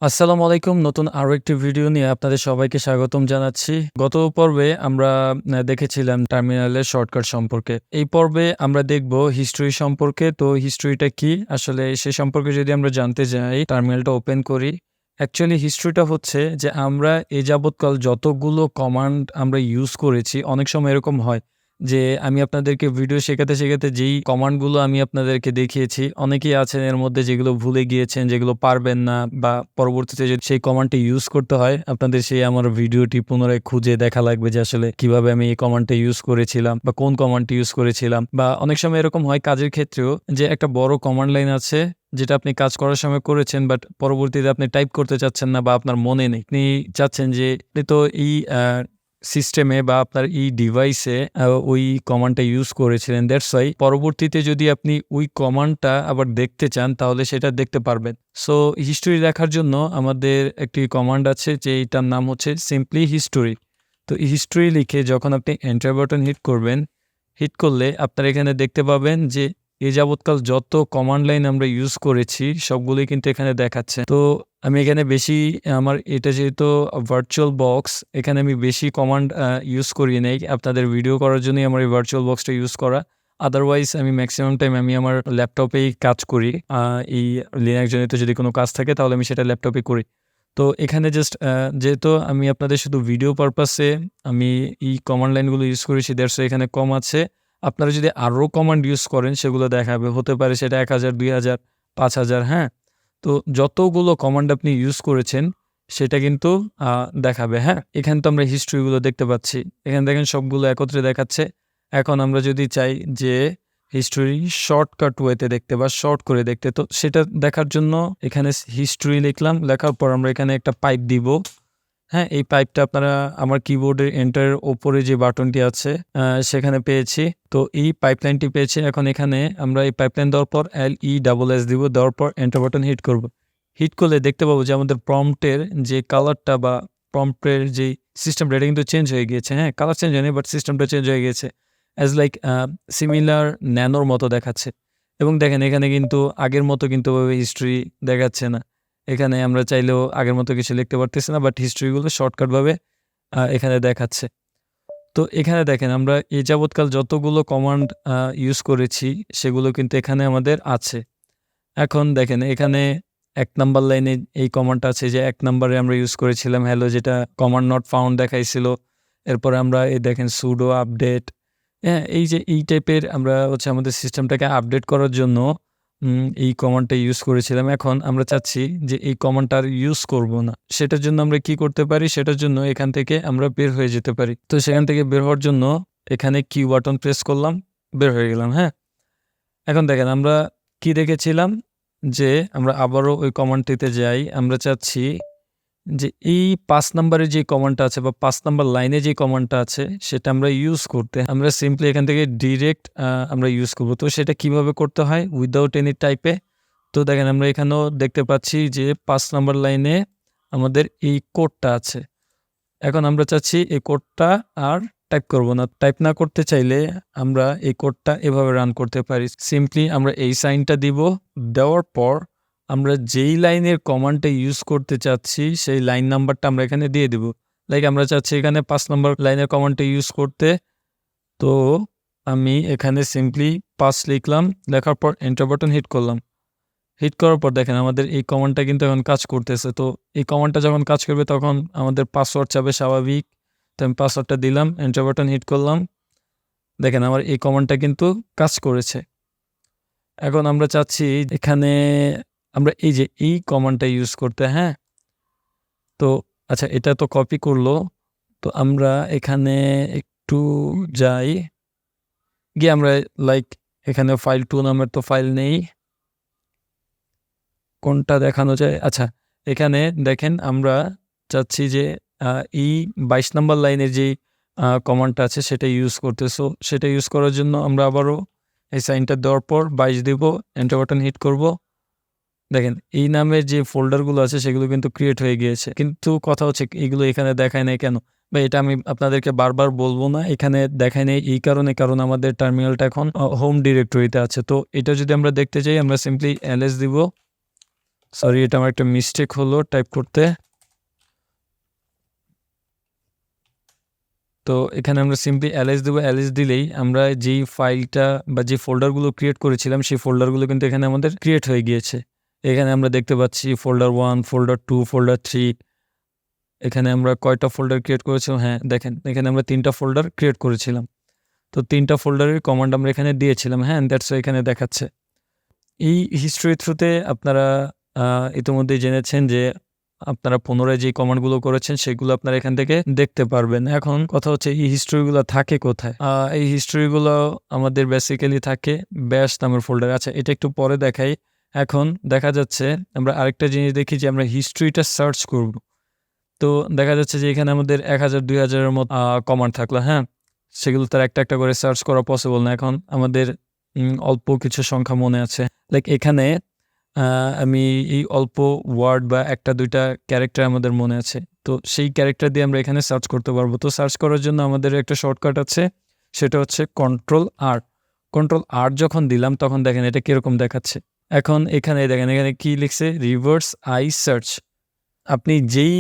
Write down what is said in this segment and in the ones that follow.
আসসালামু আলাইকুম। নতুন আরো একটি ভিডিও নিয়ে আপনাদের সবাইকে স্বাগতম জানাচ্ছি। গত পর্বে আমরা দেখেছিলাম টার্মিনালের শর্টকাট সম্পর্কে। এই পর্বে আমরা দেখব হিস্ট্রি সম্পর্কে। তো হিস্ট্রিটা কি? আসলে সে সম্পর্কে যদি আমরা জানতে যাই, টার্মিনালটা ওপেন করি। অ্যাকচুয়ালি হিস্ট্রিটা হচ্ছে যে আমরা এ যাবৎকাল যতগুলো কমান্ড আমরা ইউজ করেছি, অনেক সময় এরকম হয় যে আমি আপনাদেরকে ভিডিও শেখাতে যেই কমান্ডগুলো আমি আপনাদেরকে দেখিয়েছি, অনেকেই আছেন এর মধ্যে যেগুলো ভুলে গিয়েছেন, যেগুলো পারবেন না বা পরবর্তীতে যদি সেই কমান্ডটি ইউজ করতে হয়, আপনাদের সেই আমার ভিডিওটি পুনরায় খুঁজে দেখা লাগবে যে আসলে কিভাবে আমি এই কমান্ডটা ইউজ করেছিলাম বা কোন কমান্ডটি ইউজ করেছিলাম। বা অনেক সময় এরকম হয় কাজের ক্ষেত্রেও যে একটা বড় কমান্ড লাইন আছে যেটা আপনি কাজ করার সময় করেছেন, বাট পরবর্তীতে আপনি টাইপ করতে চাচ্ছেন না বা আপনার মনে নেই। আপনি চাচ্ছেন যে আপনি তো এই সিস্টেমে বা আপনার এই ডিভাইসে ওই কমান্ডটা ইউজ করেছিলেন। দ্যাটস ওয়াই পরবর্তীতে যদি আপনি ওই কমান্ডটা আবার দেখতে চান তাহলে সেটা দেখতে পারবেন। সো হিস্টরি দেখার জন্য আমাদের একটি কমান্ড আছে যে এটার নাম হচ্ছে সিম্পলি হিস্টোরি। তো হিস্টরি লিখে যখন আপনি এন্টার বাটন হিট করবেন, হিট করলে আপনারা এখানে দেখতে পাবেন যে এ যাবৎকাল যত কমান্ড লাইন আমরা ইউজ করেছি সবগুলোই কিন্তু এখানে দেখাচ্ছে। তো আমি এখানে বেশি আমার এটা যেহেতু ভার্চুয়াল বক্স, এখানে আমি বেশি কমান্ড ইউজ করি নাই। আপনাদের ভিডিও করার জন্যই আমার এই ভার্চুয়াল বক্সটা ইউজ করা। আদারওয়াইজ আমি ম্যাক্সিমাম টাইম আমি আমার ল্যাপটপেই কাজ করি। এই লিনাক্স জনিত যদি কোনো কাজ থাকে তাহলে আমি সেটা ল্যাপটপে করি। তো এখানে জাস্ট যেহেতু আমি আপনাদের শুধু ভিডিও পারপাসে আমি এই কমান্ড লাইনগুলো ইউজ করেছি, দ্যাটস এখানে কম আছে। আপনারা যদি আরও কমান্ড ইউজ করেন সেগুলো দেখাবে। হতে পারে সেটা ১,০০০, ২,০০০, ৫,০০০, হ্যাঁ? তো যতগুলো কমান্ড আপনি ইউজ করেছেন সেটা কিন্তু দেখাবে, হ্যাঁ? এখানে তো আমরা হিস্ট্রিগুলো দেখতে পাচ্ছি। এখানে দেখেন সবগুলো একত্রে দেখাচ্ছে। এখন আমরা যদি চাই যে হিস্ট্রি শর্টকাট ওয়েতে দেখতে বা শর্ট করে দেখতে, তো সেটা দেখার জন্য এখানে হিস্ট্রি লিখলাম। লেখার পর আমরা এখানে একটা পাইপ দিব। হ্যাঁ, এই পাইপটা আপনারা আমার কিবোর্ডের এন্টারের ওপরে যে বাটনটি আছে সেখানে পেয়েছি। তো এই পাইপলাইনটি পেয়েছি। এখন এখানে আমরা এই পাইপলাইন দেওয়ার পর LESS দিব। দেওয়ার পর এন্টার বাটন হিট করব। হিট করলে দেখতে পাবো যে আমাদের প্রম্পটের যে কালারটা বা প্রম্পটের যেই সিস্টেমটা এটা কিন্তু চেঞ্জ হয়ে গিয়েছে। হ্যাঁ, কালার চেঞ্জ হয়নি বাট সিস্টেমটা চেঞ্জ হয়ে গিয়েছে। অ্যাজ লাইক সিমিলার ন্যানোর মতো দেখাচ্ছে। এবং দেখেন এখানে কিন্তু আগের মতো কিন্তু ওভাবে হিস্ট্রি দেখাচ্ছে না। এখানে আমরা চাইলেও আগের মতো কিছু লিখতে পারতেছি না, বাট হিস্ট্রিগুলো শর্টকাটভাবে এখানে দেখাচ্ছে। তো এখানে দেখেন আমরা এ যাবৎকাল যতগুলো কমান্ড ইউজ করেছি সেগুলো কিন্তু এখানে আমাদের আছে। এখন দেখেন এখানে ১ নাম্বার লাইনে এই কমান্ডটা আছে যে ১ নাম্বারে আমরা ইউজ করেছিলাম হ্যালো, যেটা কমান্ড নট ফাউন্ড দেখাইছিল। এরপরে আমরা এই দেখেন সুডো আপডেট, হ্যাঁ? এই যে এই টাইপের আমরা হচ্ছে আমাদের সিস্টেমটাকে আপডেট করার জন্য এই কমান্ডটা ইউজ করেছিলাম। এখন আমরা চাচ্ছি যে এই কমান্ডটা আর ইউজ করব না। সেটার জন্য আমরা কি করতে পারি? সেটার জন্য এখান থেকে আমরা বের হয়ে যেতে পারি। তো সেখান থেকে বের হওয়ার জন্য এখানে কিউ বাটন প্রেস করলাম, বের হয়ে গেলাম, হ্যাঁ? এখন দেখেন আমরা কি দেখেছিলাম যে আমরা আবারও ওই কমান্ডটিতে যাই। আমরা চাচ্ছি যে এই ৫ নাম্বারের যে কমান্ডটা আছে বা ৫ নাম্বার লাইনে যে কমান্ডটা আছে সেটা আমরা ইউজ করতে, আমরা সিম্পলি এখান থেকে ডিরেক্ট আমরা ইউজ করব। তো সেটা কিভাবে করতে হয়? উইথআউট এনি টাইপে। তো দেখেন আমরা এখানেও দেখতে পাচ্ছি যে ৫ নাম্বার লাইনে আমাদের এই কোডটা আছে। এখন আমরা চাচ্ছি এই কোডটা আর টাইপ করব না। টাইপ না করতে চাইলে আমরা এই কোডটা এভাবে রান করতে পারি। সিম্পলি আমরা এই সাইনটা দিব। দেওয়ার পর আমরা যেই লাইনের কমান্ডটা ইউজ করতে চাচ্ছি সেই লাইন নাম্বারটা আমরা এখানে দিয়ে দিব। লাইক আমরা চাচ্ছি এখানে ৫ নাম্বার লাইনের কমান্ডটা ইউজ করতে। তো আমি এখানে সিম্পলি ৫ লিখলাম। লেখার পর এন্টার বাটন হিট করলাম। হিট করার পর দেখেন আমাদের এই কমান্ডটা কিন্তু এখন কাজ করতেছে। তো এই কমান্ডটা যখন কাজ করবে তখন আমাদের পাসওয়ার্ড চাবে স্বাভাবিক। তো আমি পাসওয়ার্ডটা দিলাম, এন্টার বাটন হিট করলাম। দেখেন আমার এই কমান্ডটা কিন্তু কাজ করেছে। এখন আমরা চাচ্ছি এখানে আমরা এই যে এই কমান্ডটা ইউজ করতে, হ্যাঁ? তো আচ্ছা, এটা তো কপি করলো। তো আমরা এখানে একটু যাই। গিয়ে আমরা লাইক এখানে ফাইল 2 নামের তো ফাইল নেই। কোনটা দেখানো যায়? আচ্ছা, এখানে দেখেন আমরা চাচ্ছি যে এই ২২ নাম্বার লাইনের যেই কমান্ডটা আছে সেটা ইউজ করতে। সো সেটা ইউজ করার জন্য আমরা আবারও এই সাইনটা দেওয়ার পর ২২ দিব, এন্টার বাটন হিট করব। দেখেন এই নামের যে ফোল্ডারগুলো আছে সেগুলো কিন্তু ক্রিয়েট হয়ে গিয়েছে। কিন্তু কথা হচ্ছে এগুলো এখানে দেখায় নাই কেন? বা এটা আমি আপনাদেরকে বারবার বলব না। এখানে দেখায় নাই এই কারণে, কারণ আমাদের টার্মিনালটা এখন হোম ডিরেক্টরিতে আছে। তো এটা যদি আমরা দেখতে চাই আমরা সিম্পলি ls দিব। সরি, এটা আমার একটা মিস্টেক হলো টাইপ করতে। তো এখানে আমরা সিম্পলি ls দেবো। ls দিলেই আমরা যেই ফাইলটা বা যে ফোল্ডারগুলো ক্রিয়েট করেছিলাম সেই ফোল্ডারগুলো কিন্তু এখানে আমাদের ক্রিয়েট হয়ে গিয়েছে। এখানে আমরা দেখতে পাচ্ছি ফোল্ডার 1, ফোল্ডার 2, ফোল্ডার 3। এখানে আমরা কয়টা ফোল্ডার ক্রিয়েট করেছিলাম? হ্যাঁ, দেখেন এখানে আমরা 3টা ফোল্ডার ক্রিয়েট করেছিলাম। তো 3টা ফোল্ডারের কমান্ড আমরা এখানে দিয়েছিলাম। হ্যাঁ, দ্যাটস এখানে দেখাচ্ছে। এই হিস্ট্রি থ্রুতে আপনারা ইতিমধ্যেই জেনেছেন যে আপনারা পুনরায় যে কমান্ডগুলো করেছেন সেগুলো আপনারা এখান থেকে দেখতে পারবেন। এখন কথা হচ্ছে এই হিস্ট্রিগুলো থাকে কোথায়? এই হিস্ট্রিগুলো আমাদের বেসিক্যালি থাকে ব্যাশ নামের ফোল্ডারে। আচ্ছা, এটা একটু পরে দেখাই। এখন দেখা যাচ্ছে আমরা আরেকটা জিনিস দেখি যে আমরা হিস্ট্রিটা সার্চ করব। তো দেখা যাচ্ছে যে এখানে আমাদের 1000 2000-এর মতো কমান্ড থাকলো। হ্যাঁ, সেগুলো তার একটা একটা করে সার্চ করা পসিবল না। এখন আমাদের অল্প কিছু সংখ্যা মনে আছে। লাইক এখানে আমি এই অল্প ওয়ার্ড বা 1টা 2টা ক্যারেক্টার আমাদের মনে আছে। তো সেই ক্যারেক্টার দিয়ে আমরা এখানে সার্চ করতে পারবো। তো সার্চ করার জন্য আমাদের একটা শর্টকাট আছে, সেটা হচ্ছে Ctrl+R। Ctrl+R যখন দিলাম তখন দেখেন এটা কিরকম দেখাচ্ছে। এখন এখানে দেখেন এখানে কি লিখছে, রিভার্স আই সার্চ। আপনি যেই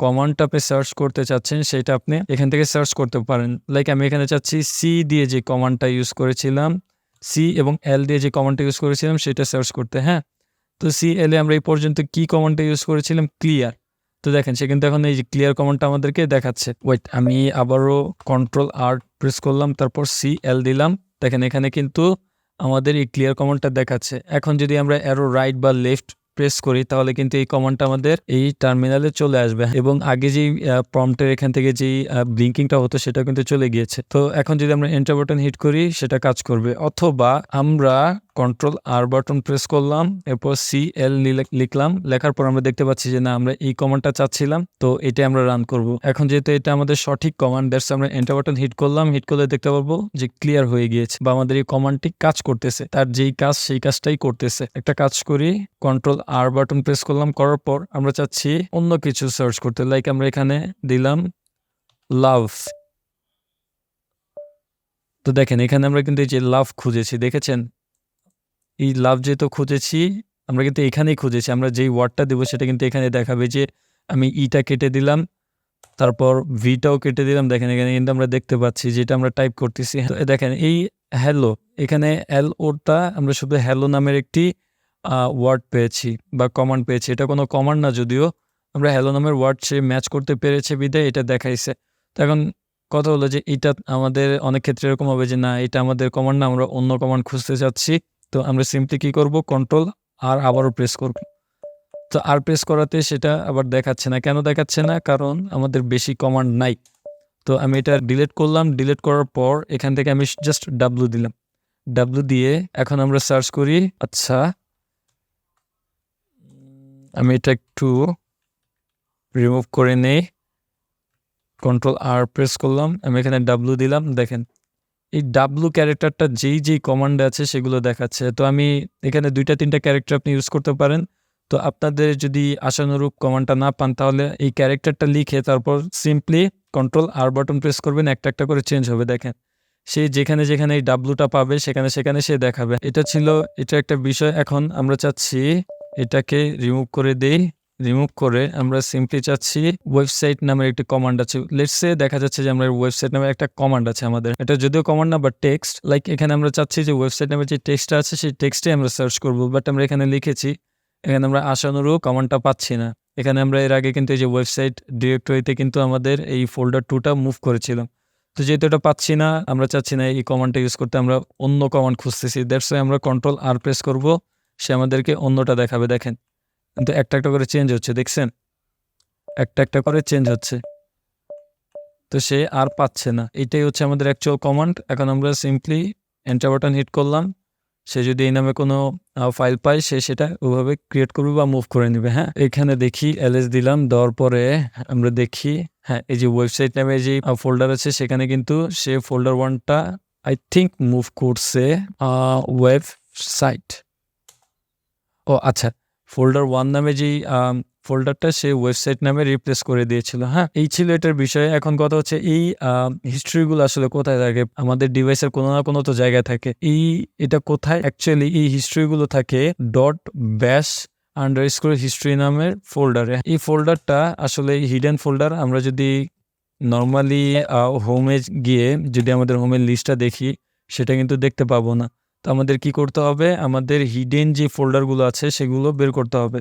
কমান্ডটা আপনি সার্চ করতে চাচ্ছেন সেটা আপনি এখান থেকে সার্চ করতে পারেন। লাইক আমি এখানে চাচ্ছি সি দিয়ে যে কমান্ডটা ইউজ করেছিলাম, সি এবং এল দিয়ে যে কমান্ডটা ইউজ করেছিলাম সেটা সার্চ করতে। হ্যাঁ, তো সি এল এ আমরা এই পর্যন্ত কি কমান্ডটা ইউজ করেছিলাম? ক্লিয়ার। তো দেখেন সে কিন্তু এখন এই যে ক্লিয়ার কমান্ডটা আমাদেরকে দেখাচ্ছে। ওয়েট, আমি আবারও Ctrl+R প্রেস করলাম, তারপর সি এল দিলাম। দেখেন এখানে কিন্তু আমাদের এই ক্লিয়ার কমান্ডটা দেখাচ্ছে। এখন যদি আমরা অ্যারো রাইট বা লেফট প্রেস করি তাহলে কিন্তু এই কমান্ডটা আমাদের এই টার্মিনালে চলে আসবে এবং আগে যেই প্রম্পটের এখান থেকে যেই ব্লিঙ্কিংটা হতো সেটা কিন্তু চলে গিয়েছে। তো এখন যদি আমরা এন্টার বাটন হিট করি সেটা কাজ করবে, অথবা আমরা Ctrl+R বাটন প্রেস করলাম, এরপর CL লিখলাম। লেখার পর আমরা দেখতে পাচ্ছি যে না, আমরা এই কমান্ডটা চাচ্ছিলাম, তো এটা আমরা রান করব। এখন যেহেতু এটা আমাদের সঠিক কমান্ড, দ্যাটস আমরা এন্টার বাটন হিট করলাম। হিট করলে দেখতে পারবো যে ক্লিয়ার হয়ে গিয়েছে বা আমাদের এই কমান্ডটি কাজ করতেছে, তার যেই কাজ সেই কাজটাই করতেছে। একটা কাজ করি, Ctrl+R বাটন প্রেস করলাম, করার পর আমরা চাচ্ছি অন্য কিছু সার্চ করতে। লাইক আমরা এখানে দিলাম লাভ। তো দেখেন এখানে আমরা কিন্তু এই যে লাভ খুঁজেছি, দেখেছেন? এই লাভ যেহেতু খুঁজেছি, আমরা কিন্তু এখানেই খুঁজেছি। আমরা যেই ওয়ার্ডটা দেবো সেটা কিন্তু এখানে দেখাবে যে আমি ইটা কেটে দিলাম, তারপর ভিটাও কেটে দিলাম। দেখেন এখানে কিন্তু আমরা দেখতে পাচ্ছি যেটা আমরা টাইপ করতেছি। তো দেখেন এই হ্যালো, এখানে LOটা আমরা শুধু হ্যালো নামের একটি ওয়ার্ড পেয়েছি বা কমান্ড পেয়েছি। এটা কোনো কমান্ড না, যদিও আমরা হ্যালো নামের ওয়ার্ড সে ম্যাচ করতে পেরেছে বিধায় এটা দেখাইছে। তো এখন কথা হলো যে এটা আমাদের অনেক ক্ষেত্রে এরকম হবে যে না, এটা আমাদের কমান্ড না, আমরা অন্য কমান্ড খুঁজতে চাচ্ছি। তো আমরা সিম্পলি কি করব, Ctrl+R আবারও প্রেস করব। তো আর প্রেস করাতে সেটা আবার দেখাচ্ছে না। কেন দেখাচ্ছে না? কারণ আমাদের বেশি কমান্ড নাই। তো আমি এটা ডিলিট করলাম। ডিলিট করার পর এখান থেকে আমি জাস্ট W দিলাম। W দিয়ে এখন আমরা সার্চ করি। আচ্ছা, আমি এটা একটু রিমুভ করে নেই। Ctrl+R প্রেস করলাম, আমি এখানে W দিলাম। দেখেন এই W ক্যারেক্টারটা যেই কমান্ডে আছে সেগুলো দেখাচ্ছে। তো আমি এখানে 2টা 3টা ক্যারেক্টার আপনি ইউজ করতে পারেন। তো আপনাদের যদি আশানুরূপ কমান্ডটা না পান তাহলে এই ক্যারেক্টারটা লিখে তারপর সিম্পলি Ctrl+R বাটন প্রেস করবেন, একটা একটা করে চেঞ্জ হবে। দেখেন সে যেখানে যেখানে এই ডাব্লুটা পাবে সেখানে সেখানে সে দেখাবে। এটা একটা বিষয়। এখন আমরা চাচ্ছি এটাকে রিমুভ করে দেই। রিমুভ করে আমরা সিম্পলি চাচ্ছি ওয়েবসাইট নামের একটি কমান্ড আছে। লেটস সে দেখা যাচ্ছে যে আমরা ওয়েবসাইট নামে একটা কমান্ড আছে আমাদের। এটা যদিও কমান্ড না বাট টেক্সট। লাইক এখানে আমরা চাচ্ছি যে ওয়েবসাইট নামে যে টেক্সটটা আছে সেই টেক্সটে আমরা সার্চ করব। বাট আমরা এখানে লিখেছি, এখানে আমরা আশানুরূপ কমান্ডটা পাচ্ছি না। এখানে আমরা এর আগে কিন্তু এই যে ওয়েবসাইট ডিরেক্টরিতে কিন্তু আমাদের এই ফোল্ডার 2টা মুভ করেছিলাম। তো যেহেতু এটা পাচ্ছি না, আমরা চাচ্ছি না এই কমান্ডটা ইউজ করতে, আমরা অন্য কমান্ড খুঁজতেছি। দ্যাটস ওয়াই আমরা Ctrl+R প্রেস করব, সে আমাদেরকে অন্যটা দেখাবে। দেখেন কিন্তু একটা একটা করে চেঞ্জ হচ্ছে, দেখছেন? একটা একটা করে চেঞ্জ হচ্ছে। তো সে আর পাচ্ছে না। এটাই হচ্ছে আমাদের অ্যাকচুয়াল কমান্ড। এখন আমরা সিম্পলি এন্টার বাটন হিট করলাম। সে যদি এই নামে কোনো ফাইল পায় সে সেটা ওইভাবে ক্রিয়েট করবে বা মুভ করে নেবে। হ্যাঁ, এখানে দেখি ls দিলাম, দেওয়ার পরে আমরা দেখি হ্যাঁ, এই যে ওয়েবসাইট নামে যে ফোল্ডার আছে সেখানে কিন্তু সে ফোল্ডার 1টা আই থিঙ্ক মুভ করছে ওয়েবসাইট। ও আচ্ছা, ফোল্ডার 1 নামে যেই ফোল্ডারটা সে ওয়েবসাইট নামে রিপ্লেস করে দিয়েছিল। হ্যাঁ, এই ছিল এটার বিষয়। এখন কথা হচ্ছে এই হিস্ট্রিগুলো আসলে কোথায় থাকে? আমাদের ডিভাইসের কোনো না কোনো তো জায়গায় থাকে। এটা কোথায়? অ্যাকচুয়ালি এই হিস্ট্রিগুলো থাকে .bash আন্ডারস্কোর হিস্ট্রি নামের ফোল্ডারে। এই ফোল্ডারটা আসলে হিডেন ফোল্ডার। আমরা যদি নর্মালি হোমে গিয়ে যদি আমাদের হোমের লিস্টটা দেখি সেটা কিন্তু দেখতে পাবো না। তো আমাদের কি করতে হবে, আমাদের হিডেন যে ফোল্ডারগুলো আছে সেগুলো বের করতে হবে।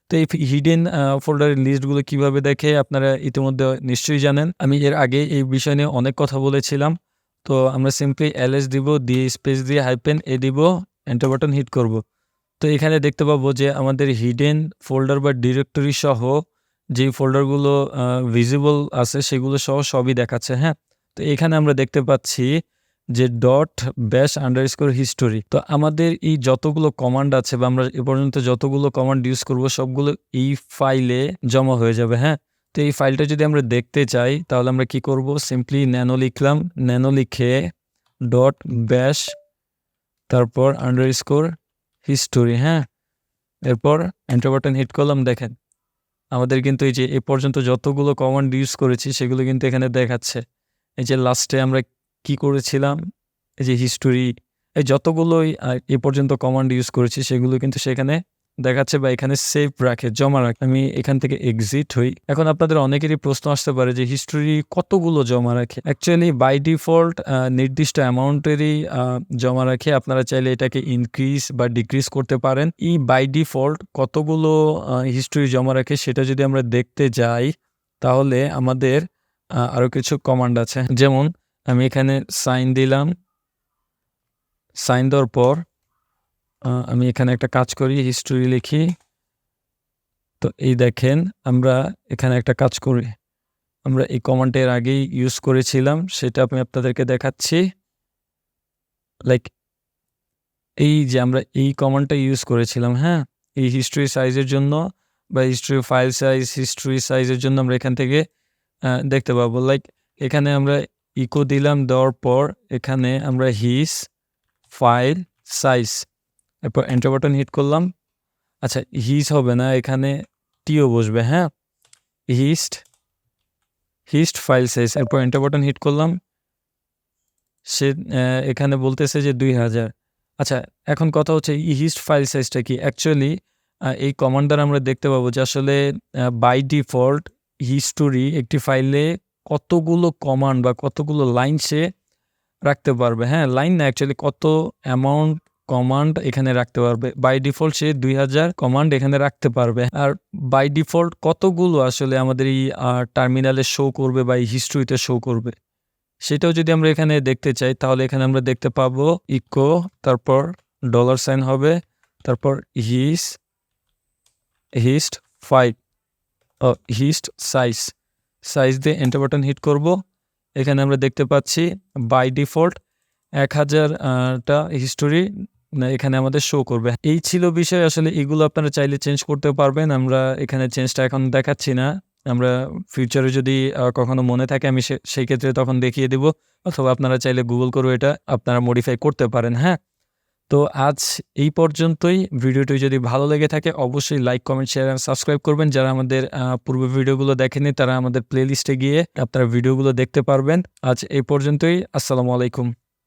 তো এই হিডেন ফোল্ডারের লিস্টগুলো কিভাবে দেখে আপনারা ইতিমধ্যে নিশ্চয়ই জানেন। আমি এর আগে এই বিষয় নিয়ে অনেক কথা বলেছিলাম। তো আমরা সিম্পলি ls দিব, দিয়ে স্পেস দিয়ে -a দিব, এন্টার বাটন হিট করব। তো এখানে দেখতে পাবো যে আমাদের হিডেন ফোল্ডার বা ডিরেক্টরি সহ যেই ফোল্ডারগুলো ভিজিবল আছে সেগুলো সহ সবই দেখাচ্ছে। হ্যাঁ, তো এখানে আমরা দেখতে পাচ্ছি যে .bash_history। তো আমাদের এই যতগুলো কমান্ড আছে বা আমরা এ পর্যন্ত যতগুলো কমান্ড ইউজ করব সবগুলো এই ফাইলে জমা হয়ে যাবে। হ্যাঁ, তো এই ফাইলটা যদি আমরা দেখতে চাই তাহলে আমরা কি করব, সিম্পলি ন্যানো লিখলাম, ন্যানো লিখে .bash তারপর _history। হ্যাঁ, এরপর এন্টার বাটন হিট করলাম। দেখেন আমাদের কিন্তু এই যে এ পর্যন্ত যতগুলো কমান্ড ইউজ করেছি সেগুলো কিন্তু এখানে দেখাচ্ছে। এই যে লাস্টে আমরা কি করেছিলাম, এই যে হিস্টোরি, এই যতগুলোই এ পর্যন্ত কমান্ড ইউজ করেছি সেগুলো কিন্তু সেখানে দেখাচ্ছে বা এখানে সেভ রাখে, জমা রাখে। আমি এখান থেকে এক্সিট হই। এখন আপনাদের অনেকেরই প্রশ্ন আসতে পারে যে হিস্টোরি কতগুলো জমা রাখে। অ্যাকচুয়ালি বাই ডিফল্ট নির্দিষ্ট অ্যামাউন্টেরই জমা রাখে। আপনারা চাইলে এটাকে ইনক্রিজ বা ডিক্রিজ করতে পারেন। এই বাই ডিফল্ট কতগুলো হিস্টোরি জমা রাখে সেটা যদি আমরা দেখতে যাই তাহলে আমাদের আরও কিছু কমান্ড আছে। যেমন আমি এখানে সাইন দিলাম, সাইন দেওয়ার পর আমি এখানে একটা কাজ করি, হিস্টোরি লিখি। তো এই দেখেন আমরা এখানে একটা কাজ করি, আমরা এই কমান্ডটা এর আগেই ইউজ করেছিলাম, সেটা আমি আপনাদেরকে দেখাচ্ছি। লাইক এই যে আমরা এই কমান্ডটা ইউজ করেছিলাম। হ্যাঁ, এই হিস্ট্রি সাইজের জন্য বা হিস্ট্রি ফাইল সাইজ, হিস্ট্রি সাইজের জন্য আমরা এখান থেকে দেখতে পাবো। লাইক এখানে আমরা ইকো দিলাম, দেওয়ার পর এখানে আমরা হিস ফাইল সাইজ, এরপর এন্টার বাটন হিট করলাম। আচ্ছা, হিস হবে না, এখানে টিও বসবে। হ্যাঁ, হিস্ট ফাইল সাইজ, এরপর এন্টার বাটন হিট করলাম। সে এখানে বলতেছে যে 2000। আচ্ছা, এখন কথা হচ্ছে এই হিস্ট ফাইল সাইজটা কি। অ্যাকচুয়ালি এই কমান্ড দ্বারা আমরা দেখতে পাবো যে আসলে বাই ডিফল্ট হিস্টোরি একটি ফাইলে কতগুলো কমান্ড বা কতগুলো লাইন সে রাখতে পারবে। হ্যাঁ, লাইন না, অ্যাকচুয়ালি কত অ্যামাউন্ট কমান্ড এখানে রাখতে পারবে। বাই ডিফল্ট সে 2000 কমান্ড এখানে রাখতে পারবে। আর বাই ডিফল্ট কতগুলো আসলে আমাদের এই টার্মিনালে শো করবে বা এই হিস্ট্রিতে শো করবে সেটাও যদি আমরা এখানে দেখতে চাই তাহলে এখানে আমরা দেখতে পাবো ইকো, তারপর $সাইন হবে, তারপর হিস্ট ফাইল হিস্ট সাইজ দিয়ে এন্টার বাটন হিট করব। এখানে আমরা দেখতে পাচ্ছি বাই ডিফল্ট 1000টা হিস্টোরি এখানে আমাদের শো করবে। এই ছিল বিষয়। আসলে এগুলো আপনারা চাইলে চেঞ্জ করতে পারবেন। আমরা এখানে চেঞ্জটা এখন দেখাচ্ছি না, আমরা ফিউচারে যদি কখনো মনে থাকে আমি সেই ক্ষেত্রে তখন দেখিয়ে দিব, অথবা আপনারা চাইলে গুগল করে এটা আপনারা মডিফাই করতে পারেন। হ্যাঁ, তো আজ এই পর্যন্তই। ভিডিওটি যদি ভালো লেগে থাকে অবশ্যই লাইক, কমেন্ট, শেয়ার এবং সাবস্ক্রাইব করবেন। যারা আমাদের পূর্ব ভিডিওগুলো দেখেনি তারা আমাদের প্লেলিস্টে গিয়ে আপনারা ভিডিওগুলো দেখতে পারবেন। আজ এই পর্যন্তই। আসসালামু আলাইকুম।